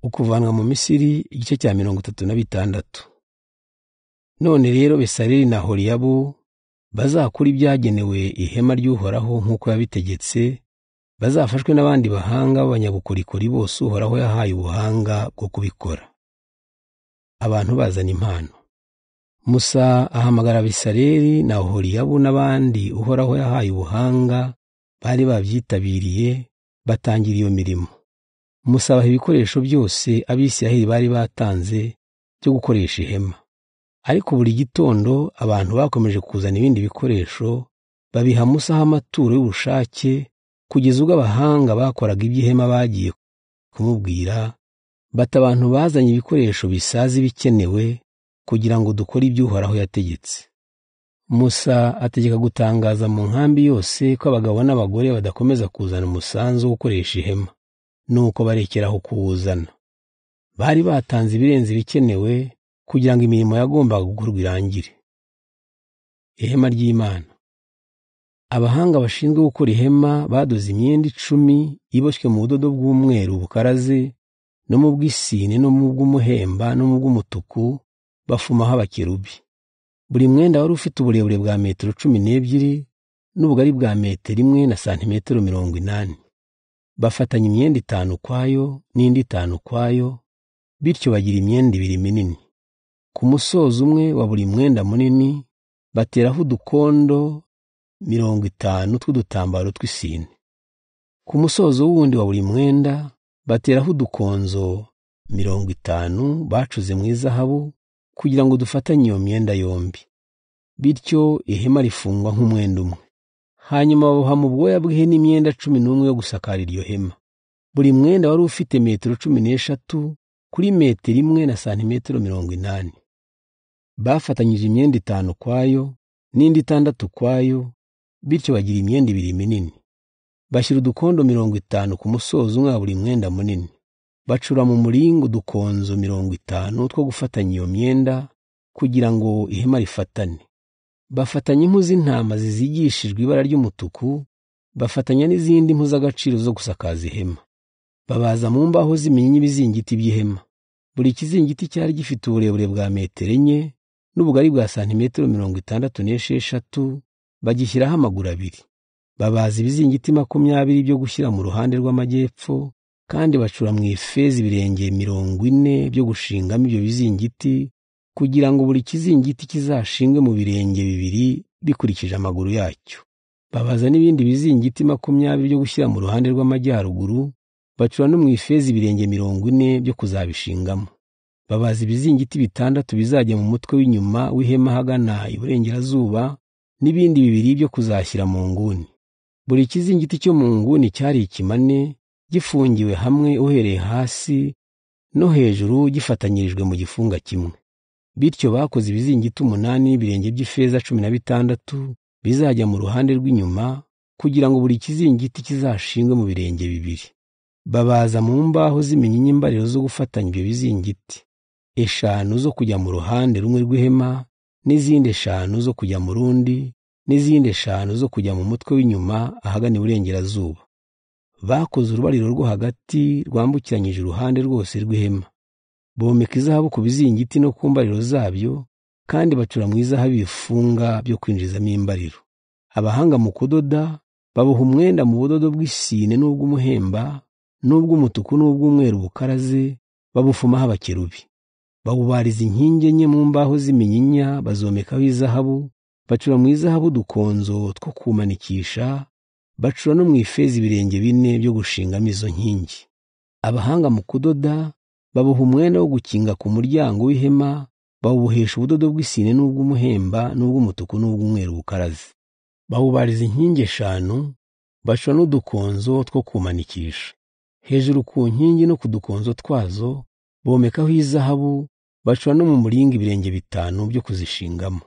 Ukuvanwa mu Misiri igice cya 36. None rero Besaleli na Holiyabu bazakora ibyagenewe ihema ry'Uhoraho nk'uko yabitegetse, bazafashwe n'abandi bahanga b'abanyabukorikori bose Uhoraho yahaye ubuhanga bwo kubikora. Abantu bazana impano. Musa ahamagara Besaleli na Holiyabu n'abandi Uhoraho yahaye ubuhanga bari babyitabiriye, batangira iyo mirimo. Musa abaha ibikoresho byose Abisiraheli bari batanze byo gukoresha ihema. Ariko buri gitondo abantu bakomeje kuzana ibindi bikoresho, babiha Musa amaturo y'ubushake, kugeza ubwo abahanga bakoraga iby'ihema bagiye kumubwira bati, abantu bazanye ibikoresho bisazi bikenewe kugira ngo dukore ibyo Uhoraho yategetse. Musa ategeka gutangaza mu nkambi yose ko abagabo n'abagore badakomeza kuzana umusanzu wo gukoresha ihema, nuko barekeraho kuwuzana. Bari batanze ibirenze ibikenewe kugira ngo imirimo yagombaga gukorwa irangire. Ihema ry'Imana. Abahanga bashinzwe gukora ihema badoze imyenda 10 iboshywe mu budodo bw'umweru bukaraze, no mu bw'isine, no mu bw'umuhemba, no mu bw'umutuku, bafumaho abakerubi. Buri mwenda wari ufite uburebure bwa metero 12 n'ubugari bwa metero 1 na santimetero 80. Bafatanya imyenda 5 ukwayo n'indi 5 ukwayo, bityo bagira imyenda 2 minini. Ku musozo umwe wa buri mwenda munini bateraho udukondo 50 tw'udutambaro tw'isine. Ku musozo wundi wa buri mwenda bateraho udukonzo 50 bacuze mu izahabu kugira ngo dufatanye iyo myenda yombi. Bityo ihema rifungwa nk'umwenda umwe. Hanyuma baboha mu bwoya bw'ihene imyenda 11 yo gusakara iryo hema. Buri mwenda wari ufite metero 13 kuri metero 1 na santimetero 80. Bafatanyije imyenda 5 kwayo n'indi 6 kwayo, bityo bagira imyenda 2 minini. Bashyira udukondo 50 ku musozo umwe wa buri mwenda munini. Bacura mu muringo udukonzo 50 two gufatanya iyo myenda kugira ngo ihema rifatane. Bafatanya impu z'intama zizigishijwe ibara ry'umutuku, bafatanya n'izindi mpu z'agaciro zo gusakaza ihema. Babaza mu mbaho z'iminyinya ibizingiti by'ihema. Buri kizingiti cyari gifite uburebure bwa metero 4 n'ubugari bwa santimetero 66, bagishyiraho amaguru 2. Babaza ibizingiti 20 byo gushyira mu ruhande rw'amajyepfo, kandi bacura mu ifeza ibirenge 40 byo gushingamo ibyo bizingiti, kugira ngo buri kizingiti kizashingwe mu birenge 2 bikurikije amaguru yacyo. Babaza n'ibindi bizingiti 20 byo gushyira mu ruhande rw'amajyaruguru, bacura no mu ifeza ibirenge 40 byo kuzabishingamo. Babaza ibizingiti 6 bizajya mu mutwe w'inyuma w'ihema hagana iburengerazuba, n'ibindi 2 byo kuzashyira mu nguni. Buri kizingiti cyo mu nguni cyari ikimane, gifungiwe hamwe uhereye hasi no hejuru, gifatanyirijwe mu gifunga kimwe. Bityo bakoze ibizingiti 8 n'ibirenge by'ifeza 16 bizajya mu ruhande rw'inyuma, kugira ngo buri kizingiti kizashingwe mu birenge 2. Babaza mu mbaho z'iminyinya imbariro zo gufatanya ibyo bizingiti, 5 zo kujya mu ruhande rumwe rw'ihema, n'izindi 5 zo kujya mu rundi, n'izindi 5 zo kujya mu mutwe w'inyuma ahagana iburengerazuba. Bakoze urubariro rwo hagati rwambukiranyije uruhande rwose rw'ihema. Bomeka izahabu ku bizingiti no ku mbariro zabyo, kandi bacura mu izahabu ibifunga byo kwinjizamo imbariro. Abahanga mu kudoda baboha umwenda mu budodo bw'isine n'ubw'umuhemba, n'ubw'umutuku n'ubw'umweru bukaraze, babufumaho abakerubi. Babubariza inkingi 4 mu mbaho z'iminyinya, bazomekaho izahabu, bacura mu izahabu udukonzo two kumanikisha, bacura no mu ifeza ibirenge 4 byo gushingamo izo nkingi. Abahanga mu kudoda baboha umwenda wo gukinga ku muryango w'ihema, bawubohesha ubudodo bw'isine n'ubw'umuhemba, n'ubw'umutuku n'ubw'umweru bukaraze. Bawubariza inkingi 5, bacura n'udukonzo two kumanikisha. Hejuru ku nkingi no ku dukonzo twazo bomekaho izahabu, bacura no mu muringa ibirenge 5 byo kuzishingamo.